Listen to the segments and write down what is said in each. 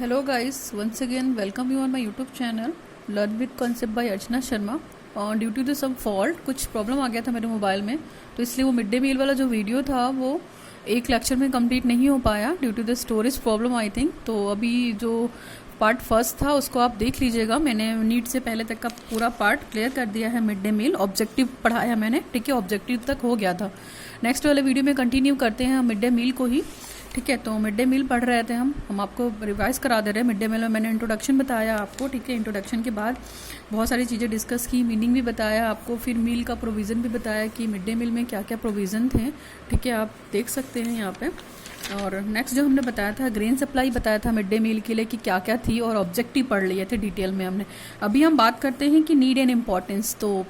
Hello guys, once again welcome you on my YouTube channel Learn with Concept by Archana Sharma. Due to the some fault कुछ problem आ गया था मेरे mobile में, तो इसलिए वो मिड डे मील वाला जो वीडियो था वो एक लेक्चर में कंप्लीट नहीं हो पाया due to the storage problem I think. तो अभी जो पार्ट फर्स्ट था उसको आप देख लीजिएगा। मैंने नीट से पहले तक का पूरा पार्ट क्लियर कर दिया है। मिड डे मील ऑब्जेक्टिव पढ़ाया मैंने, ठीक है, ऑब्जेक्टिव तक हो गया था। नेक्स्ट वाले वीडियो में कंटिन्यू करते हैं हम मिड डे मील को ही, ठीक है। तो मिड डे मील पढ़ रहे थे हम आपको रिवाइज करा दे रहे हैं। मिड डे मील में मैंने इंट्रोडक्शन बताया आपको, ठीक है। इंट्रोडक्शन के बाद बहुत सारी चीज़ें डिस्कस की, मीनिंग भी बताया आपको, फिर मील का प्रोविज़न भी बताया कि मिड डे मील में क्या क्या प्रोविज़न थे, ठीक है, आप देख सकते हैं यहाँ पे। और नेक्स्ट जो हमने बताया था ग्रेन सप्लाई बताया था मिड डे मील के लिए कि क्या क्या थी, और ऑब्जेक्टिव पढ़ लिए थे डिटेल में हमने। अभी हम बात करते हैं कि नीड एंड इम्पॉर्टेंस। तो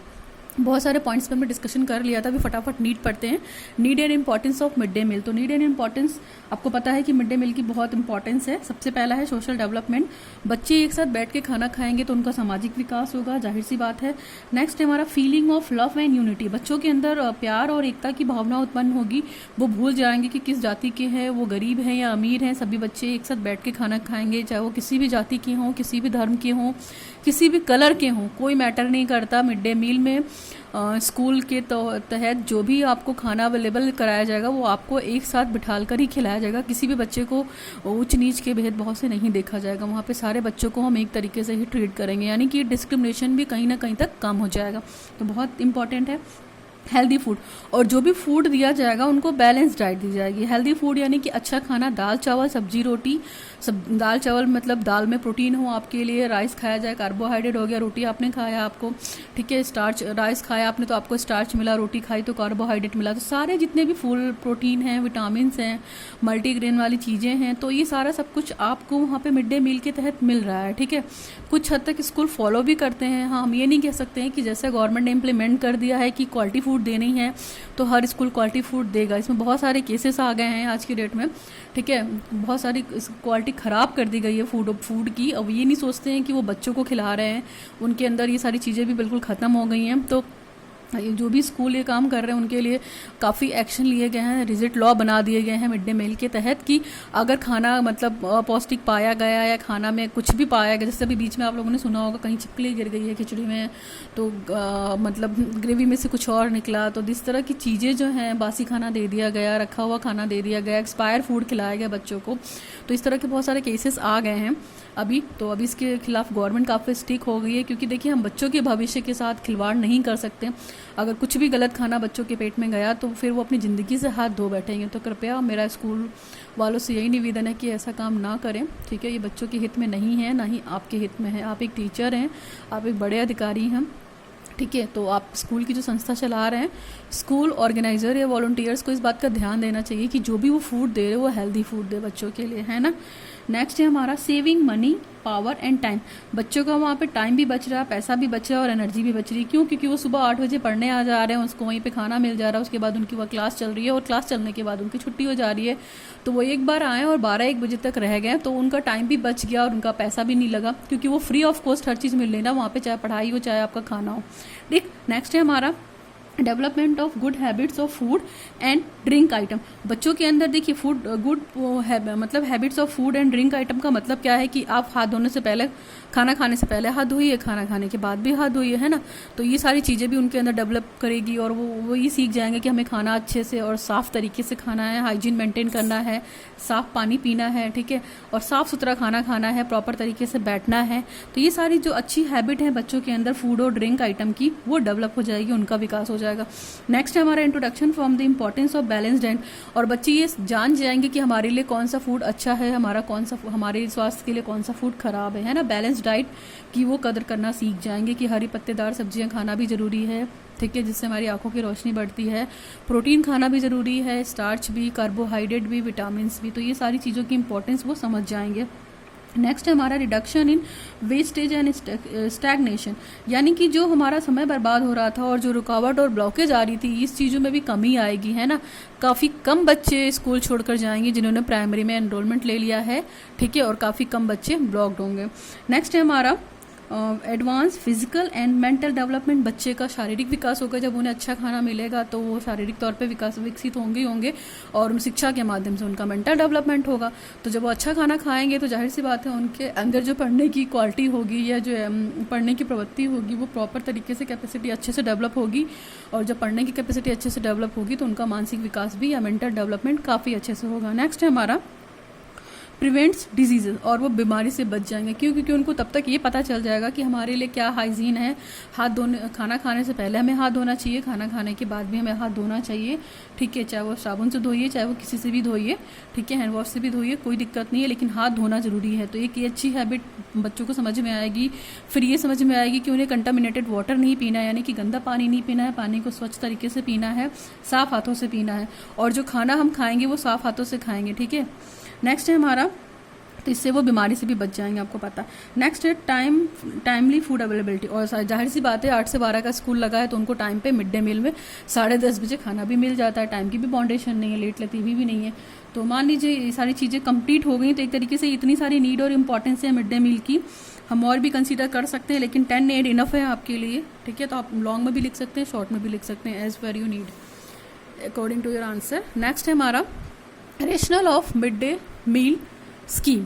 बहुत सारे पॉइंट्स पे हमने डिस्कशन कर लिया था, अभी फटाफट नीड पढ़ते हैं। Need and importance of mid day meal. तो नीड एंड इम्पॉर्टेंस आपको पता है कि मिड डे मील की बहुत इंपॉर्टेंस है। सबसे पहला है सोशल डेवलपमेंट। बच्चे एक साथ बैठ के खाना खाएंगे तो उनका सामाजिक विकास होगा, जाहिर सी बात है। नेक्स्ट है हमारा feeling of love and unity. बच्चों के अंदर प्यार और एकता की भावना उत्पन्न होगी। वो भूल जाएंगे कि किस जाति के हैं, वो गरीब हैं या अमीर हैं। सभी बच्चे एक साथ बैठ के खाना खाएंगे, चाहे वो किसी भी जाति के हों, किसी भी धर्म के हों, किसी भी कलर के हों, कोई मैटर नहीं करता। मिड डे मील में स्कूल के तहत जो भी आपको खाना अवेलेबल कराया जाएगा वो आपको एक साथ बिठाल कर ही खिलाया जाएगा। किसी भी बच्चे को ऊंच नीच के भेदभाव से नहीं देखा जाएगा। वहाँ पे सारे बच्चों को हम एक तरीके से ही ट्रीट करेंगे, यानी कि डिस्क्रिमिनेशन भी कहीं ना कहीं तक कम हो जाएगा। तो बहुत इंपॉर्टेंट है हेल्दी फूड। और जो भी फूड दिया जाएगा उनको बैलेंस डाइट दी जाएगी। हेल्दी फूड यानी कि अच्छा खाना, दाल चावल सब्जी रोटी। सब दाल चावल मतलब दाल में प्रोटीन हो आपके लिए, राइस खाया जाए, कार्बोहाइड्रेट हो गया, रोटी आपने खाया आपको, ठीक है, स्टार्च, राइस खाया आपने तो आपको स्टार्च मिला, रोटी खाई तो कार्बोहाइड्रेट मिला। तो सारे जितने भी फुल प्रोटीन हैं, विटामिन हैं, मल्टीग्रेन वाली चीज़ें हैं, तो ये सारा सब कुछ आपको वहाँ पे मिड डे मील के तहत मिल रहा है, ठीक है। कुछ हद तक स्कूल फॉलो भी करते हैं। हाँ, हम ये नहीं कह सकते हैं कि जैसे गवर्नमेंट ने इम्प्लीमेंट कर दिया है कि क्वालिटी फूड देनी है तो हर स्कूल क्वालिटी फूड देगा। इसमें बहुत सारे केसेस आ गए हैं आज की डेट में, ठीक है। बहुत सारी क्वालिटी ख़राब कर दी गई है फूड की। अब ये नहीं सोचते हैं कि वो बच्चों को खिला रहे हैं, उनके अंदर ये सारी चीज़ें भी बिल्कुल ख़त्म हो गई हैं। तो जो भी स्कूल ये काम कर रहे हैं उनके लिए काफ़ी एक्शन लिए गए हैं, रिजिट लॉ बना दिए गए हैं मिड डे मील के तहत कि अगर खाना मतलब पौष्टिक पाया गया या खाना में कुछ भी पाया गया, जैसे अभी बीच में आप लोगों ने सुना होगा कहीं छिपकली गिर गई है खिचड़ी में, तो मतलब ग्रेवी में से कुछ और निकला, तो इस तरह की चीज़ें जो हैं, बासी खाना दे दिया गया, रखा हुआ खाना दे दिया गया, एक्सपायर फूड खिलाया गया बच्चों को, तो इस तरह के बहुत सारे केसेस आ गए हैं अभी। तो अभी इसके खिलाफ गवर्नमेंट काफ़ी स्ट्रिक्ट हो गई है, क्योंकि देखिए हम बच्चों के भविष्य के साथ खिलवाड़ नहीं कर सकते। अगर कुछ भी गलत खाना बच्चों के पेट में गया तो फिर वो अपनी ज़िंदगी से हाथ धो बैठेंगे। तो कृपया मेरा स्कूल वालों से यही निवेदन है कि ऐसा काम ना करें, ठीक है। ये बच्चों के हित में नहीं है, ना ही आपके हित में है। आप एक टीचर हैं, आप एक बड़े अधिकारी हैं, ठीक है। तो आप स्कूल की जो संस्था चला रहे हैं, स्कूल ऑर्गेनाइजर या वॉलंटियर्स को इस बात का ध्यान देना चाहिए कि जो भी वो फूड दे रहे हो वो हेल्दी फूड दे बच्चों के लिए, है ना। नेक्स्ट है हमारा saving money, power and time. बच्चों का वहाँ पे टाइम भी बच रहा है, पैसा भी बच रहा है और एनर्जी भी बच रही है। क्यों? क्योंकि वो सुबह 8 बजे पढ़ने आ जा रहे हैं, उसको वहीं पे खाना मिल जा रहा है, उसके बाद उनकी वह क्लास चल रही है और क्लास चलने के बाद उनकी छुट्टी हो जा रही है। तो वो एक बार आए और 12-1 बजे तक रह गए तो उनका टाइम भी बच गया और उनका पैसा भी नहीं लगा, क्योंकि वो फ्री ऑफ कॉस्ट हर चीज़ मिल रही ना वहाँ पे, चाहे पढ़ाई हो चाहे आपका खाना हो, ठीक। नेक्स्ट है हमारा development of good habits of food and drink item. बच्चों के अंदर देखिए फूड गुड मतलब habits of food and drink item का मतलब क्या है कि आप हाथ धोने से पहले, खाना खाने से पहले हाथ धोइए, खाना खाने के बाद भी हाथ धोइए, है ना। तो ये सारी चीज़ें भी उनके अंदर डेवलप करेगी और वो ये सीख जाएंगे कि हमें खाना अच्छे से और साफ़ तरीके से खाना है, हाइजीन मेंटेन करना है, साफ़ पानी पीना है, ठीक है, और साफ़ सुथरा खाना खाना है, प्रॉपर तरीके से बैठना है। तो ये सारी जो अच्छी हैबिट है बच्चों के अंदर फूड और ड्रिंक आइटम की, वो डेवलप हो जाएगी, उनका विकास हो जाएगा। नेक्स्ट है हमारा introduction from the importance of balanced diet. और बच्चे ये जान जाएंगे कि हमारे लिए कौन सा फूड अच्छा है, हमारे स्वास्थ्य के लिए कौन सा फूड खराब है ना। बैलेंस डाइट की वो कदर करना सीख जाएंगे कि हरी पत्तेदार सब्जियां खाना भी ज़रूरी है, ठीक है, जिससे हमारी आंखों की रोशनी बढ़ती है। प्रोटीन खाना भी ज़रूरी है, स्टार्च भी, कार्बोहाइड्रेट भी, विटामिन भी। तो ये सारी चीज़ों की इंपॉर्टेंस वो समझ जाएंगे। नेक्स्ट है हमारा reduction in wastage and stagnation, यानी कि जो हमारा समय बर्बाद हो रहा था और जो रुकावट और ब्लॉकेज आ रही थी, इस चीज़ों में भी कमी आएगी, है ना। काफ़ी कम बच्चे स्कूल छोड़कर जाएंगे जिन्होंने प्राइमरी में एनरोलमेंट ले लिया है, ठीक है, और काफ़ी कम बच्चे ब्लॉक्ड होंगे। नेक्स्ट है हमारा advance physical and mental development, बच्चे का शारीरिक विकास होगा। जब उन्हें अच्छा खाना मिलेगा तो वो शारीरिक तौर पे विकसित होंगे ही होंगे, और शिक्षा के माध्यम से उनका मेंटल डेवलपमेंट होगा। तो जब वो अच्छा खाना खाएंगे तो जाहिर सी बात है उनके अंदर जो पढ़ने की क्वालिटी होगी या जो पढ़ने की प्रवृत्ति होगी वो प्रॉपर तरीके से कैपेसिटी अच्छे से डेवलप होगी, और जब पढ़ने की कैपेसिटी अच्छे से डेवलप होगी तो उनका मानसिक विकास भी या मेंटल डेवलपमेंट काफ़ी अच्छे से होगा। नेक्स्ट है हमारा प्रिवेंट्स डिजीजेज, और वो बीमारी से बच जाएंगे। क्यों? क्योंकि उनको तब तक ये पता चल जाएगा कि हमारे लिए क्या हाइजीन है। हाथ धोने, खाना खाने से पहले हमें हाथ धोना चाहिए, खाना खाने के बाद भी हमें हाथ धोना चाहिए, ठीक है। चाहे वो साबुन से धोइए, चाहे वो किसी से भी धोइए, ठीक है, हैंड वॉश से भी धोइए, कोई दिक्कत नहीं है, लेकिन हाथ धोना जरूरी है। तो एक ये अच्छी हैबिट बच्चों को समझ में आएगी। फिर ये समझ में आएगी कि उन्हें कंटामिनेटेड वाटर नहीं पीना है, यानी कि गंदा पानी नहीं पीना है, पानी को स्वच्छ तरीके से पीना है, साफ हाथों से पीना है, और जो खाना हम खाएंगे वो साफ हाथों से खाएंगे, ठीक है। नेक्स्ट है हमारा, तो इससे वो बीमारी से भी बच जाएंगे, आपको पता। नेक्स्ट है टाइमली फूड अवेलेबिलिटी, और जाहिर सी बात है 8 से 12 का स्कूल लगा है तो उनको टाइम पे मिड डे मील में 10:30 बजे खाना भी मिल जाता है। टाइम की भी बाउंडेशन नहीं है, लेट लतीफ़ी भी नहीं है। तो मान लीजिए ये सारी चीज़ें कंप्लीट हो गई तो एक तरीके से इतनी सारी नीड और इम्पॉर्टेंस है मिड डे मील की, हम और भी कंसीडर कर सकते हैं, लेकिन 10 नीड इनफ है आपके लिए, ठीक है। तो आप लॉन्ग में भी लिख सकते हैं, शॉर्ट में भी लिख सकते हैं, as per you need according to your answer. Next है हमारा rational of mid day meal scheme.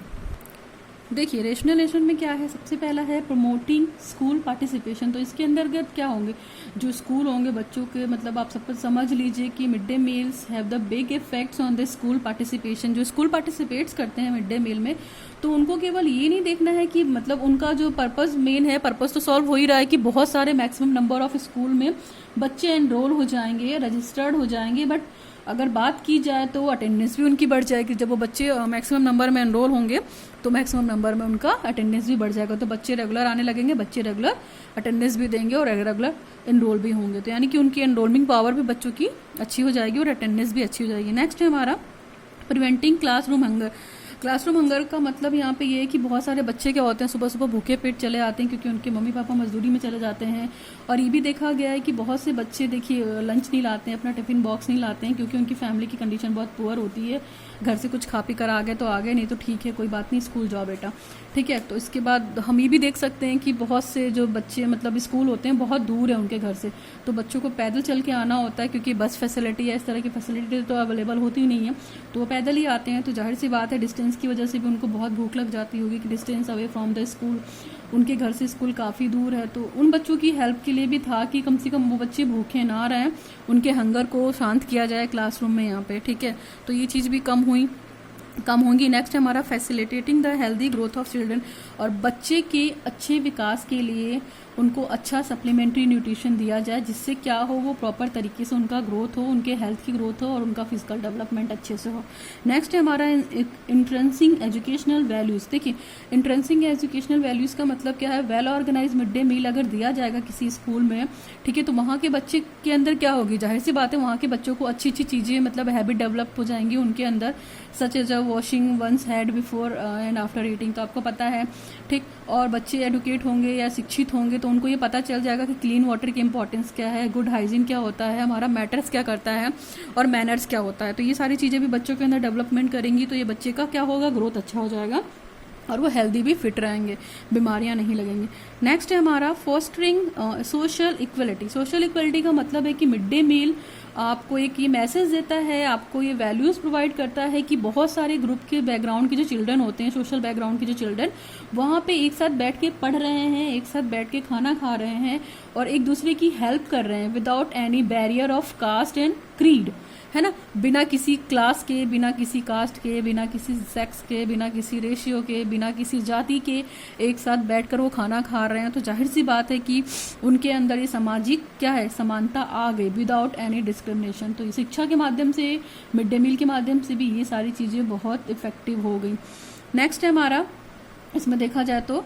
देखिए रेशनलाइजेशन में क्या है, सबसे पहला है प्रमोटिंग स्कूल पार्टिसिपेशन। तो इसके अंतर्गत क्या होंगे, जो स्कूल होंगे बच्चों के, मतलब आप सब कुछ समझ लीजिए कि mid day meals have the big effects on the school participation. जो स्कूल पार्टिसिपेट्स करते हैं मिड डे मील में, तो उनको केवल ये नहीं देखना है कि मतलब उनका जो पर्पस मेन है, पर्पस तो सॉल्व हो ही रहा है कि बहुत सारे मैक्सिमम नंबर ऑफ स्कूल में बच्चे एनरोल हो जाएंगे, रजिस्टर्ड हो जाएंगे, बट अगर बात की जाए तो अटेंडेंस भी उनकी बढ़ जाएगी। जब वो बच्चे मैक्सिमम नंबर में एनरोल होंगे तो मैक्सिमम नंबर में उनका अटेंडेंस भी बढ़ जाएगा। तो बच्चे रेगुलर आने लगेंगे, बच्चे रेगुलर अटेंडेंस भी देंगे और रेगुलर एनरोल भी होंगे। तो यानी कि उनकी एनरोलमेंट पावर भी बच्चों की अच्छी हो जाएगी और अटेंडेंस भी अच्छी हो जाएगी। नेक्स्ट है हमारा preventing classroom hunger. Classroom hunger का मतलब यहाँ पे ये है कि बहुत सारे बच्चे क्या होते हैं, सुबह सुबह भूखे पेट चले आते हैं क्योंकि उनके मम्मी पापा मजदूरी में चले जाते हैं। और ये भी देखा गया है कि बहुत से बच्चे देखिए लंच नहीं लाते हैं, अपना टिफिन बॉक्स नहीं लाते हैं, क्योंकि उनकी फैमिली की कंडीशन बहुत पुअर होती है। घर से कुछ खा पी कर आ गए तो आ गए, नहीं तो ठीक है, कोई बात नहीं, स्कूल जाओ बेटा, ठीक है। तो इसके बाद हम ये भी देख सकते हैं कि बहुत से जो बच्चे मतलब स्कूल होते हैं बहुत दूर है उनके घर से, तो बच्चों को पैदल चल के आना होता है, क्योंकि बस फैसिलिटी या इस तरह की फैसिलिटी तो अवेलेबल होती ही नहीं है, तो वो पैदल ही आते हैं। तो जाहिर सी बात है डिस्टेंस की वजह से भी उनको बहुत भूख लग जाती होगी कि distance away from the school, उनके घर से स्कूल काफ़ी दूर है। तो उन बच्चों की हेल्प के लिए भी था कि कम से कम वो बच्चे भूखे ना रहें, उनके हंगर को शांत किया जाए क्लासरूम में यहाँ पे, ठीक है। तो ये चीज़ भी कम होंगी। नेक्स्ट है हमारा facilitating the healthy growth of children, और बच्चे के अच्छे विकास के लिए उनको अच्छा सप्लीमेंट्री न्यूट्रिशन दिया जाए, जिससे क्या हो, वो प्रॉपर तरीके से उनका ग्रोथ हो, उनके हेल्थ की ग्रोथ हो और उनका फिजिकल डेवलपमेंट अच्छे से हो। नेक्स्ट है हमारा इंट्रेंसिंग एजुकेशनल वैल्यूज़। देखिए इंट्रेंसिंग एजुकेशनल वैल्यूज़ का मतलब क्या है, well organise mid day meal अगर दिया जाएगा किसी स्कूल में, ठीक है, तो वहाँ के बच्चे के अंदर क्या होगी, जाहिर सी बात है वहाँ के बच्चों को अच्छी अच्छी चीज़ें मतलब हैबिट डेवलप हो जाएंगी उनके अंदर, such as a washing once had before and after eating, तो आपको पता है, ठीक। और बच्चे एडुकेट होंगे या शिक्षित होंगे तो उनको ये पता चल जाएगा कि क्लीन वाटर की इंपॉर्टेंस क्या है, गुड हाइजीन क्या होता है, हमारा मैटर्स क्या करता है और मैनर्स क्या होता है। तो ये सारी चीज़ें भी बच्चों के अंदर डेवलपमेंट करेंगी, तो ये बच्चे का क्या होगा, ग्रोथ अच्छा हो जाएगा और वो हेल्दी भी फिट रहेंगे, बीमारियां नहीं लगेंगी। नेक्स्ट है हमारा fostering social equality. Social equality का मतलब है कि मिड डे मील आपको एक ये मैसेज देता है, आपको ये वैल्यूज़ प्रोवाइड करता है कि बहुत सारे ग्रुप के बैकग्राउंड के जो चिल्ड्रन होते हैं, सोशल बैकग्राउंड के जो चिल्ड्रन वहाँ पे एक साथ बैठ के पढ़ रहे हैं, एक साथ बैठ के खाना खा रहे हैं और एक दूसरे की हेल्प कर रहे हैं without any barrier of caste and creed, है ना, बिना किसी क्लास के, बिना किसी कास्ट के, बिना किसी सेक्स के, बिना किसी रेशियो के, बिना किसी जाति के एक साथ बैठकर वो खाना खा रहे हैं। तो जाहिर सी बात है कि उनके अंदर ये सामाजिक क्या है, समानता आ गई विदाउट एनी डिस्क्रिमिनेशन। तो शिक्षा के माध्यम से, मिड डे मील के माध्यम से भी ये सारी चीज़ें बहुत इफेक्टिव हो गई। नेक्स्ट है हमारा, इसमें देखा जाए तो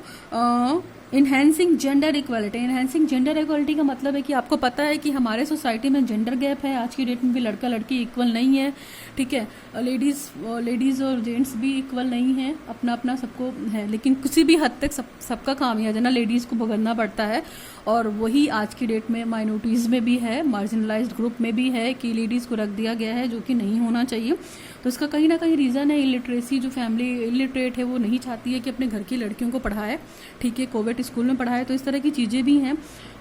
enhancing gender equality. Enhancing gender equality का मतलब है कि आपको पता है कि हमारे सोसाइटी में जेंडर गैप है, आज की डेट में भी लड़का लड़की इक्वल नहीं है, ठीक है, लेडीज़ और जेंट्स भी इक्वल नहीं है, अपना अपना सबको है, लेकिन किसी भी हद तक सबका खामियाजा ना लेडीज़ को भुगतना पड़ता है। और वही आज की डेट में माइनॉरिटीज़ में भी है, मार्जिनलाइज्ड ग्रुप में भी है कि लेडीज़ को रख दिया गया है, जो कि नहीं होना चाहिए। तो इसका कहीं ना कहीं रीज़न है इलिटरेसी। जो फैमिली इलिटरेट है वो नहीं चाहती है कि अपने घर की लड़कियों को पढ़ाए, ठीक है। कोविड सब्जेक्ट स्कूल में पढ़ाए, तो इस तरह की चीज़ें भी हैं।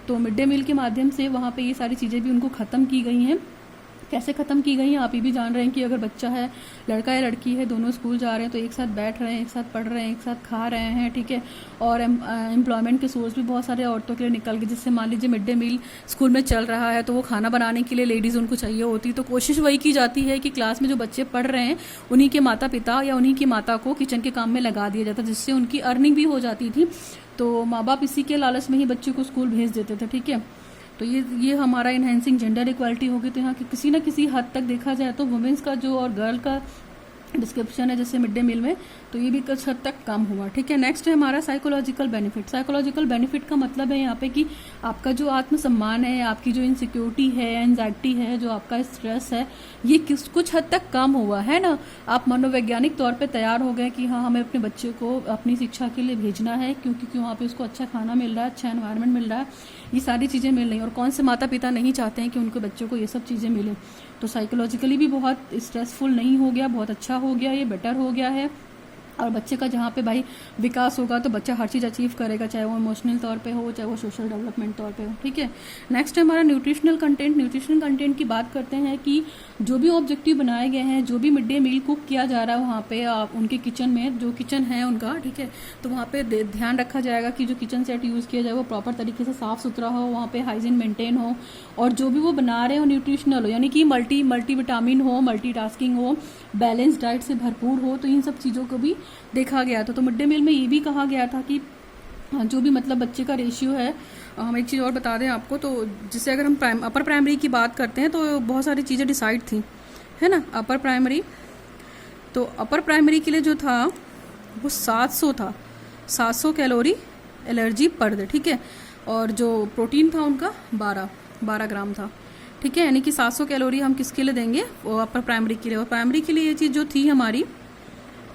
तो मिड डे मील के माध्यम से वहाँ पे ये सारी चीज़ें भी उनको ख़त्म की गई हैं। कैसे ख़त्म की गई हैं आप ये भी जान रहे हैं कि अगर बच्चा है, लड़का या लड़की है, दोनों स्कूल जा रहे हैं तो एक साथ बैठ रहे हैं, एक साथ पढ़ रहे हैं, एक साथ खा रहे हैं, ठीक है। और एम्प्लॉयमेंट के सोर्स भी बहुत सारे औरतों के लिए निकल गए। जिससे मान लीजिए मिड डे मील स्कूल में चल रहा है तो वो खाना बनाने के लिए लेडीज़ उनको चाहिए होती, तो कोशिश वही की जाती है कि क्लास में जो बच्चे पढ़ रहे हैं उन्हीं के माता पिता या उन्हीं की माता को किचन के काम में लगा दिया जाता, जिससे उनकी अर्निंग भी हो जाती थी। तो माँ बाप इसी के लालच में ही बच्चे को स्कूल भेज देते थे, ठीक है। तो ये हमारा इन्हेंसिंग जेंडर इक्वालिटी होगी। तो यहाँ की किसी न किसी हद तक देखा जाए तो वुमेंस का जो और गर्ल का डिस्क्रिप्शन है जैसे मिड डे मील में, तो ये भी कुछ हद तक कम हुआ, ठीक है। नेक्स्ट है हमारा साइकोलॉजिकल बेनिफिट। साइकोलॉजिकल बेनिफिट का मतलब है यहाँ पे कि आपका जो आत्मसम्मान है, आपकी जो इनसिक्योरिटी है, एंजाइटी है, जो आपका स्ट्रेस है, ये कुछ हद तक कम हुआ है ना। आप मनोवैज्ञानिक तौर पे तैयार हो गए कि हाँ हमें अपने बच्चे को अपनी शिक्षा के लिए भेजना है, क्योंकि वहाँ पे उसको अच्छा खाना मिल रहा है, अच्छा एनवायरनमेंट मिल रहा है, ये सारी चीज़ें मिल रही हैं। और कौन से माता पिता नहीं चाहते हैं कि उनके बच्चों को ये सब चीज़ें मिलें। तो साइकोलॉजिकली भी बहुत स्ट्रेसफुल नहीं हो गया, बहुत अच्छा हो गया, ये बेटर हो गया है। और बच्चे का जहाँ पे भाई विकास होगा तो बच्चा हर चीज़ अचीव करेगा, चाहे वो इमोशनल तौर पे हो, चाहे वो सोशल डेवलपमेंट तौर पे हो, ठीक है। नेक्स्ट है हमारा न्यूट्रिशनल कंटेंट। न्यूट्रिशनल कंटेंट की बात करते हैं कि जो भी ऑब्जेक्टिव बनाए गए हैं, जो भी मिड डे मील कुक किया जा रहा है वहाँ पे उनके किचन में, जो किचन है उनका, ठीक है, तो वहाँ पे ध्यान रखा जाएगा कि जो किचन सेट यूज़ किया जाए वो प्रॉपर तरीके से साफ़ सुथरा हो, वहाँ पे हाइजीन मेंटेन हो, और जो भी वो बना रहे हो न्यूट्रिशनल हो, यानी कि मल्टी विटामिन हो, मल्टीटास्किंग हो, बैलेंस डाइट से भरपूर हो। तो इन सब चीज़ों को भी देखा गया था। तो मिड डे मील में ये भी कहा गया था कि जो भी मतलब बच्चे का रेशियो है, हम एक चीज़ और बता दें आपको, तो जिससे अगर हम अपर प्राइमरी की बात करते हैं तो बहुत सारी चीज़ें डिसाइड थी, है ना। अपर प्राइमरी, तो अपर प्राइमरी के लिए जो था वो 700 था, 700 कैलोरी एलर्जी पर डे, ठीक है। और जो प्रोटीन था उनका 12 ग्राम था, ठीक है। यानी कि 700 कैलोरी हम किसके लिए देंगे, वो अपर प्राइमरी के लिए। और प्राइमरी के लिए ये चीज़ जो थी हमारी,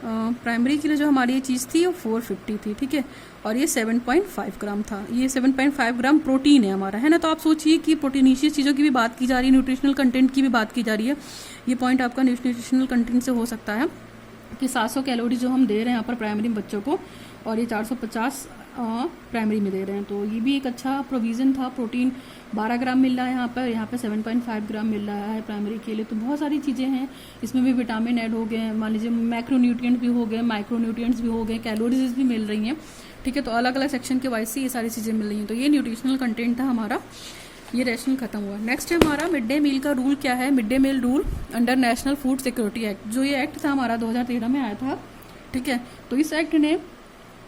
प्राइमरी के लिए जो हमारी ये चीज़ थी वो 450 थी, ठीक है। और ये 7.5 ग्राम था। ये 7.5 ग्राम प्रोटीन है हमारा, है ना। तो आप सोचिए कि प्रोटीनिशियस चीज़ों की भी बात की जा रही है, न्यूट्रिशनल कंटेंट की भी बात की जा रही है। ये पॉइंट आपका न्यूट्रिशनल कंटेंट से हो सकता है कि 700 कैलोरी जो हम दे रहे हैं यहाँ पर प्राइमरी बच्चों को, और ये 450 प्राइमरी में दे रहे हैं। तो ये भी एक अच्छा प्रोविज़न था। प्रोटीन 12 ग्राम मिल रहा है यहाँ पे 7.5 ग्राम मिल रहा है प्राइमरी के लिए। तो बहुत सारी चीज़ें हैं, इसमें भी विटामिन ऐड हो गए, मान लीजिए मैक्रोन्यूट्रिएंट्स भी हो गए, माइक्रोन्यूट्रिएंट्स भी हो गए, कैलोरीज भी मिल रही हैं, ठीक है। तो अलग अलग सेक्शन के वाइज से ये सारी चीज़ें मिल रही हैं। तो ये न्यूट्रिशनल कंटेंट था हमारा, ये रेशनल खत्म हुआ। नेक्स्ट है हमारा मिड डे मील का रूल क्या है। Mid day meal rule under national food security act, जो ये एक्ट था हमारा 2013 में आया था, ठीक है। तो इस एक्ट ने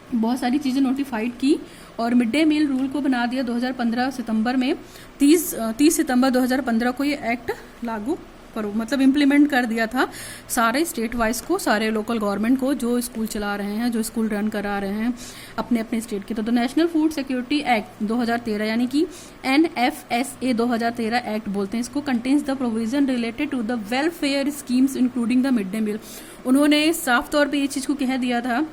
बहुत सारी चीज़ें नोटिफाइड की और मिड डे मील रूल को बना दिया 2015 सितंबर में। 30 सितंबर 2015 को ये एक्ट लागू करो, मतलब इम्प्लीमेंट कर दिया था सारे स्टेट वाइज को, सारे लोकल गवर्नमेंट को जो स्कूल चला रहे हैं, जो स्कूल रन करा रहे हैं अपने अपने स्टेट के। तो नेशनल फूड सिक्योरिटी एक्ट 2013 यानी कि NFSA 2013 एक्ट बोलते हैं इसको, contains the provision related to the welfare schemes including the mid day meal. उन्होंने साफ तौर पर ये चीज़ को कह दिया था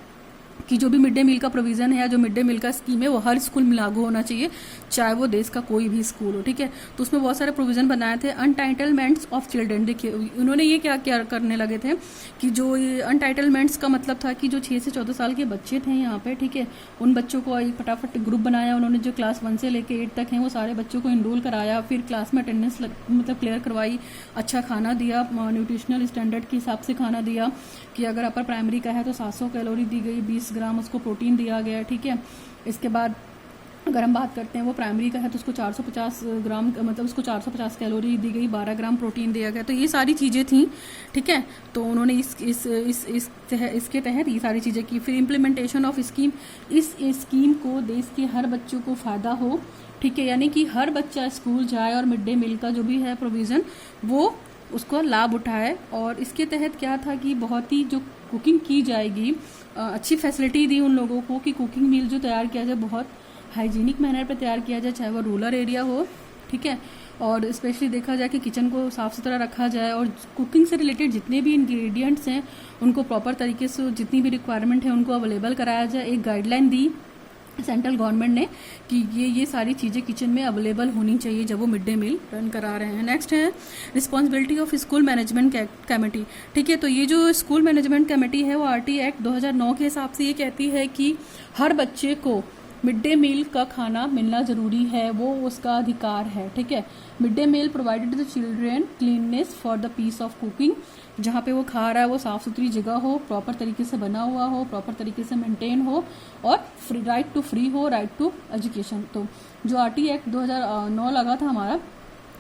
कि जो भी मिड डे मील का प्रोविज़न है, जो मिड डे मील का स्कीम है, वो हर स्कूल में लागू होना चाहिए, चाहे वो देश का कोई भी स्कूल हो, ठीक है। तो उसमें बहुत सारे प्रोविज़न बनाए थे। अनटाइटलमेंट्स ऑफ चिल्ड्रन, देखिए उन्होंने ये क्या क्या करने लगे थे कि जो ये अनटाइटलमेंट्स का मतलब था कि जो 6 से 14 साल के बच्चे थे यहाँ पे, ठीक है, उन बच्चों को एक फटाफट ग्रुप बनाया उन्होंने, जो क्लास 1 से लेकर 8 तक हैं वो सारे बच्चों को इनरोल कराया, फिर क्लास में अटेंडेंस मतलब क्लियर करवाई, अच्छा खाना दिया, न्यूट्रिशनल स्टैंडर्ड के हिसाब से खाना दिया कि अगर अपर प्राइमरी का है तो 700 कैलोरी दी गई, 20 ग्राम उसको प्रोटीन दिया गया, ठीक है। इसके बाद अगर हम बात करते हैं वो प्राइमरी का है तो उसको 450 ग्राम मतलब उसको 450 कैलोरी दी गई, 12 ग्राम प्रोटीन दिया गया। तो ये सारी चीज़ें थी, ठीक है। तो उन्होंने इसके तहत ये सारी चीज़ें की। फिर इम्प्लीमेंटेशन ऑफ स्कीम, इस स्कीम को देश के हर बच्चों को फ़ायदा हो, ठीक है, यानी कि हर बच्चा स्कूल जाए और मिड डे मील का जो भी है प्रोविज़न वो उसको लाभ उठाए। और इसके तहत क्या था कि बहुत ही जो कुकिंग की जाएगी, अच्छी फैसिलिटी दी उन लोगों को कि कुकिंग मील जो तैयार किया जाए बहुत हाइजीनिक मैनर पे तैयार किया जाए, चाहे वो रूरल एरिया हो, ठीक है। और स्पेशली देखा जाए कि किचन को साफ़ सुथरा रखा जाए और कुकिंग से रिलेटेड जितने भी इंग्रेडिएंट्स हैं उनको प्रॉपर तरीके से, जितनी भी रिक्वायरमेंट है उनको अवेलेबल कराया जाए। एक गाइडलाइन दी सेंट्रल गवर्नमेंट ने कि ये सारी चीज़ें किचन में अवेलेबल होनी चाहिए जब वो मिड डे मील रन करा रहे हैं। नेक्स्ट है responsibility of school management committee, ठीक है। तो ये जो स्कूल मैनेजमेंट कमेटी है वो RT एक्ट 2009 के हिसाब से ये कहती है कि हर बच्चे को मिड डे मील का खाना मिलना ज़रूरी है, वो उसका अधिकार है, ठीक है। Mid day meal provided to the children cleanness for the piece of cooking, जहाँ पे वो खा रहा है वो साफ़ सुथरी जगह हो, प्रॉपर तरीके से बना हुआ हो, प्रॉपर तरीके से मेंटेन हो, और राइट टू फ्री हो, राइट टू एजुकेशन। तो जो RT एक्ट 2009 लगा था हमारा,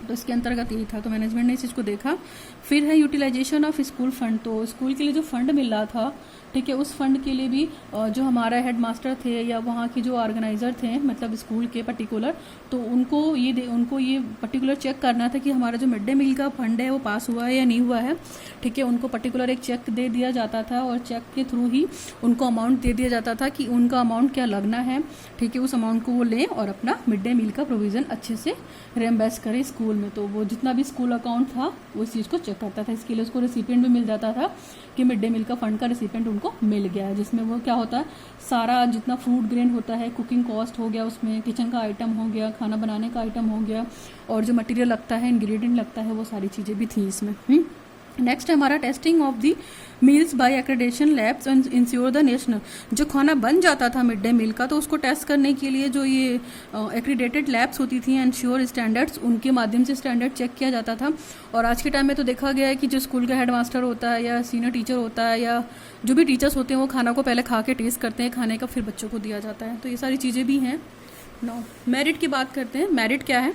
तो इसके अंतर्गत यही था, तो मैनेजमेंट ने इस चीज़ को देखा। फिर है यूटिलाइजेशन ऑफ स्कूल फंड, तो स्कूल के लिए जो फंड मिल रहा था, ठीक है, उस फंड के लिए भी जो हमारा हेड मास्टर थे या वहाँ के जो ऑर्गेनाइज़र थे, मतलब स्कूल के पर्टिकुलर, तो उनको ये पर्टिकुलर चेक करना था कि हमारा जो मिड डे मील का फंड है वो पास हुआ है या नहीं हुआ है, ठीक है। उनको पर्टिकुलर एक चेक दे दिया जाता था और चेक के थ्रू ही उनको अमाउंट दे दिया जाता था कि उनका अमाउंट क्या लगना है, ठीक है। उस अमाउंट को वो लें और अपना मिड डे मील का प्रोविज़न अच्छे से रिएम्बर्स करें स्कूल में। तो वो जितना भी स्कूल अकाउंट था वो इस चीज़ को चेक करता था। इसके लिए उसको रिसिपिएंट भी मिल जाता था कि मिड डे मील का फंड का रिसिपिएंट उनको मिल गया है, जिसमें वो क्या होता है, सारा जितना फूड ग्रेन होता है, कुकिंग कॉस्ट हो गया, उसमें किचन का आइटम हो गया, खाना बनाने का आइटम हो गया, और जो मटेरियल लगता है, इंग्रेडिएंट लगता है, वो सारी चीज़ें भी थी इसमें। नेक्स्ट है हमारा testing of the meals by accreditation labs and ensure the national. जो खाना बन जाता था मिड डे मील का, तो उसको टेस्ट करने के लिए जो ये एक्रेडिटेड लैब्स होती थी, एंश्योर स्टैंडर्ड्स, उनके माध्यम से स्टैंडर्ड चेक किया जाता था। और आज के टाइम में तो देखा गया है कि जो स्कूल का हेड मास्टर होता है या सीनियर टीचर होता है या जो भी टीचर्स होते हैं, वो खाना को पहले खा के टेस्ट करते हैं खाने का, फिर बच्चों को दिया जाता है। तो ये सारी चीज़ें भी हैं। नौ मेरिट की बात करते हैं। मेरिट क्या है,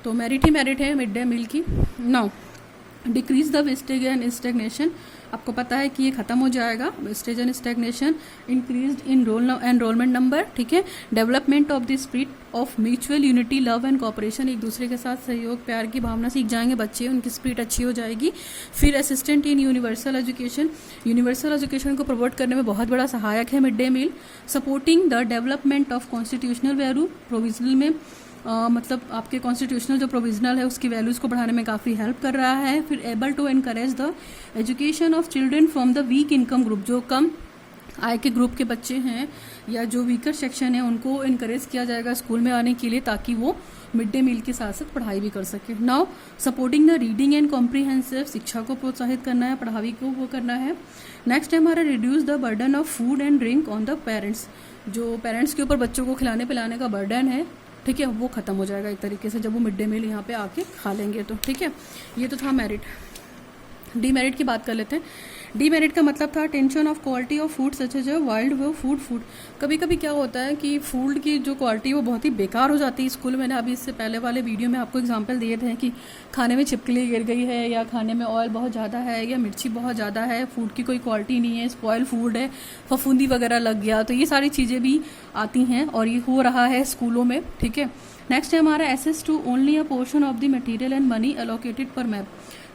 तो मेरिट ही मेरिट है मिड डे मील की। Now decrease the wastage and stagnation, आपको पता है कि ये खत्म हो जाएगा, wastage and stagnation. Increase enrolment number, ठीक है। Development of the spirit of mutual unity, love and cooperation, एक दूसरे के साथ सहयोग प्यार की भावना सीख जाएंगे बच्चे, उनकी स्पिरिट अच्छी हो जाएगी। फिर assistant in universal education, universal education को प्रमोट करने में बहुत बड़ा सहायक है mid day meal. Supporting the development of constitutional value, provisional में मतलब आपके कॉन्स्टिट्यूशनल जो प्रोविजनल है उसकी वैल्यूज़ को बढ़ाने में काफ़ी हेल्प कर रहा है। फिर able to encourage the education of children from the weak income group, जो कम आय के ग्रुप के बच्चे हैं या जो वीकर सेक्शन है, उनको इनकरेज किया जाएगा स्कूल में आने के लिए, ताकि वो मिड डे मील के साथ साथ पढ़ाई भी कर सके। Now supporting the reading and comprehensive, शिक्षा को प्रोत्साहित करना है, पढ़ाई को वो करना है। नेक्स्ट है हमारा reduce the burden of food and drink on the parents, जो पेरेंट्स के ऊपर बच्चों को खिलाने पिलाने का बर्डन है, ठीक है, वो खत्म हो जाएगा एक तरीके से जब वो मिड डे मील यहाँ पे आके खा लेंगे तो, ठीक है। ये तो था मेरिट। डीमेरिट की बात कर लेते हैं। डीमेरिट का मतलब था tension of quality of food such as wild वो फूड। कभी कभी क्या होता है कि फूड की जो क्वालिटी वो बहुत ही बेकार हो जाती है स्कूल में। मैंने अभी इससे पहले वाले वीडियो में आपको एग्जांपल दिए थे कि खाने में छिपकली गिर गई है, या खाने में ऑयल बहुत ज़्यादा है, या मिर्ची बहुत ज़्यादा है, फूड की कोई क्वालिटी नहीं है, स्पॉयल फूड है, फफूंदी वगैरह लग गया, तो ये सारी चीज़ें भी आती हैं और ये हो रहा है स्कूलों में, ठीक है। नेक्स्ट है हमारा access to only a portion of the material and money allocated per map,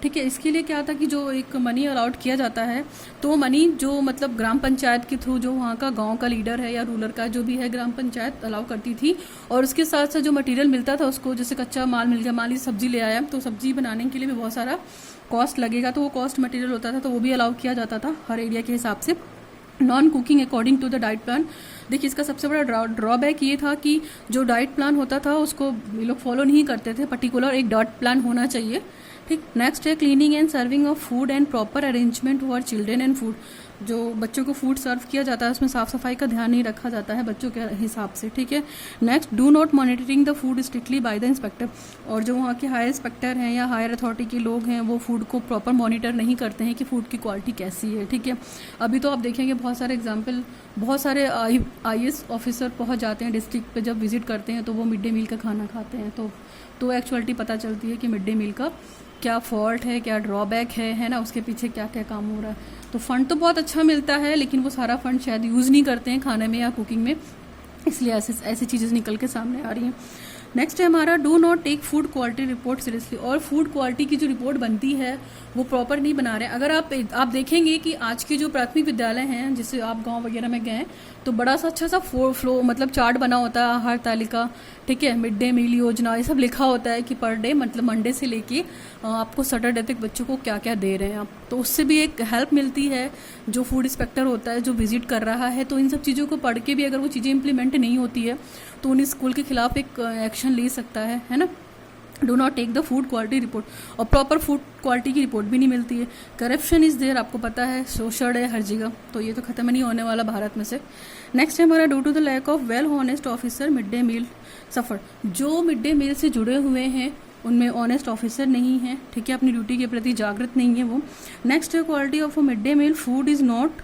ठीक है। इसके लिए क्या था कि जो एक मनी अलाउट किया जाता है, तो मनी जो मतलब ग्राम पंचायत के थ्रू जो वहाँ का गांव का लीडर है या रूलर का जो भी है, ग्राम पंचायत अलाउ करती थी, और उसके साथ साथ जो मटेरियल मिलता था उसको, जैसे कच्चा माल मिल गया, मान लीजिए सब्जी ले आया, तो सब्जी बनाने के लिए भी बहुत सारा कॉस्ट लगेगा, तो वो कॉस्ट मटेरियल होता था, तो वो भी अलाउ किया जाता था हर एरिया के हिसाब से। Non cooking according to the diet plan, देखिए इसका सबसे बड़ा ड्रॉबैक ये था कि जो डाइट प्लान होता था उसको ये लोग फॉलो नहीं करते थे, पर्टिकुलर एक डाइट प्लान होना चाहिए, ठीक। नेक्स्ट है cleaning and serving of food and proper arrangement for children and food, जो बच्चों को फूड सर्व किया जाता है उसमें साफ सफाई का ध्यान नहीं रखा जाता है बच्चों के हिसाब से, ठीक है। Next do not monitoring the food strictly by the inspector, और जो वहाँ के हायर इंस्पेक्टर हैं या हायर अथॉरिटी के लोग हैं वो फूड को प्रॉपर मॉनिटर नहीं करते हैं कि फूड की क्वालिटी कैसी है, ठीक है। अभी तो आप देखेंगे बहुत सारे एग्जाम्पल, बहुत सारे IAS ऑफिसर पहुँच जाते हैं डिस्ट्रिक्ट पे, जब विजिट करते हैं तो वो मिड डे मील का खाना खाते हैं, तो एक्चुअलिटी पता चलती है कि मिड डे मील का क्या फॉल्ट है, क्या ड्रॉबैक है ना, उसके पीछे क्या क्या काम हो रहा है। तो फंड तो बहुत अच्छा मिलता है, लेकिन वो सारा फंड शायद यूज़ नहीं करते हैं खाने में या कुकिंग में, इसलिए ऐसी चीज़ें निकल के सामने आ रही हैं। नेक्स्ट है हमारा do not take food quality report seriously, और फूड क्वालिटी की जो रिपोर्ट बनती है वो प्रॉपर नहीं बना रहे। अगर आप देखेंगे कि आज के जो प्राथमिक विद्यालय हैं, जैसे आप गांव वगैरह में गए तो बड़ा सा अच्छा सा फ्लो मतलब चार्ट बना होता है, आहार तालिका, ठीक है, मिड डे मील योजना, ये सब लिखा होता है कि पर डे मतलब मंडे से लेके आपको सैटरडे तक बच्चों को क्या क्या दे रहे हैं आप, तो उससे भी एक हेल्प मिलती है जो फूड इंस्पेक्टर होता है जो विजिट कर रहा है। तो इन सब चीज़ों को पढ़ के भी अगर वो चीज़ें इंप्लीमेंट नहीं होती है तो उन्हें स्कूल के खिलाफ एक एक्शन ले सकता है ना। Do not take the food quality report, और प्रॉपर फूड क्वालिटी की रिपोर्ट भी नहीं मिलती है। करप्शन इज़ देयर, आपको पता है, शोषण है हर जगह, तो ये तो ख़त्म नहीं होने वाला भारत में से। नेक्स्ट है हमारा, due to the lack of well honest officer mid day meal suffer. जो मिड डे मील से जुड़े हुए हैं उनमें ऑनेस्ट ऑफिसर नहीं है, ठीक है, अपनी ड्यूटी के प्रति जागृत नहीं है वो। नेक्स्ट है quality of a mid day meal food is not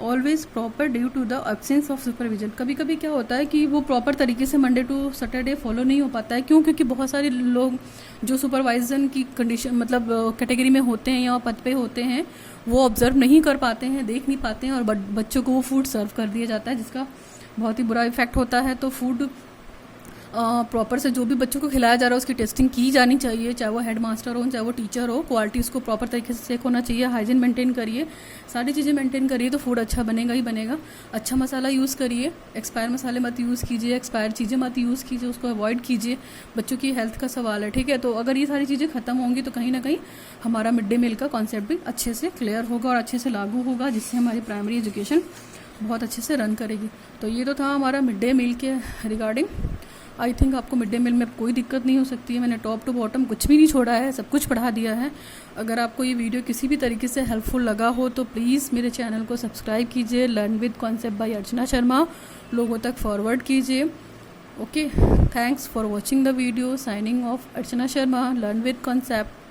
always proper due to the absence of supervision. कभी कभी क्या होता है कि वो प्रॉपर तरीके से मंडे टू सैटरडे फॉलो नहीं हो पाता है। क्यों? क्योंकि बहुत सारे लोग जो सुपरवाइजन की कंडीशन मतलब कैटेगरी में होते हैं या पद पे होते हैं, वो ऑब्जर्व नहीं कर पाते हैं, देख नहीं पाते हैं, और बच्चों को वो फूड सर्व कर दिया जाता है, जिसका बहुत ही बुरा इफेक्ट होता है। तो फूड प्रॉपर से जो भी बच्चों को खिलाया जा रहा है उसकी टेस्टिंग की जानी चाहिए, चाहे वो हेड मास्टर हो चाहे वो टीचर हो। क्वालिटी उसको प्रॉपर तरीके से चेक होना चाहिए, हाइजीन मेंटेन करिए, सारी चीज़ें मेंटेन करिए तो फूड अच्छा बनेगा ही बनेगा। अच्छा मसाला यूज़ करिए, एक्सपायर मसाले मत यूज़ कीजिए, एक्सपायर चीज़ें मत यूज़ कीजिए, उसको अवॉइड कीजिए। बच्चों की हेल्थ का सवाल है, ठीक है। तो अगर ये सारी चीज़ें ख़त्म होंगी तो कहीं ना कहीं हमारा मिड डे मील का कॉन्सेप्ट भी अच्छे से क्लियर होगा और अच्छे से लागू होगा, जिससे हमारी प्राइमरी एजुकेशन बहुत अच्छे से रन करेगी। तो ये तो था हमारा मिड डे मील के रिगार्डिंग। आई थिंक आपको मिड डे मील में कोई दिक्कत नहीं हो सकती है। मैंने टॉप टू बॉटम कुछ भी नहीं छोड़ा है, सब कुछ पढ़ा दिया है। अगर आपको ये वीडियो किसी भी तरीके से हेल्पफुल लगा हो तो प्लीज़ मेरे चैनल को सब्सक्राइब कीजिए, learn with concept bye Archana Sharma, लोगों तक फॉरवर्ड कीजिए। Okay, thanks for watching the video. Signing off Archana Sharma, learn with concept.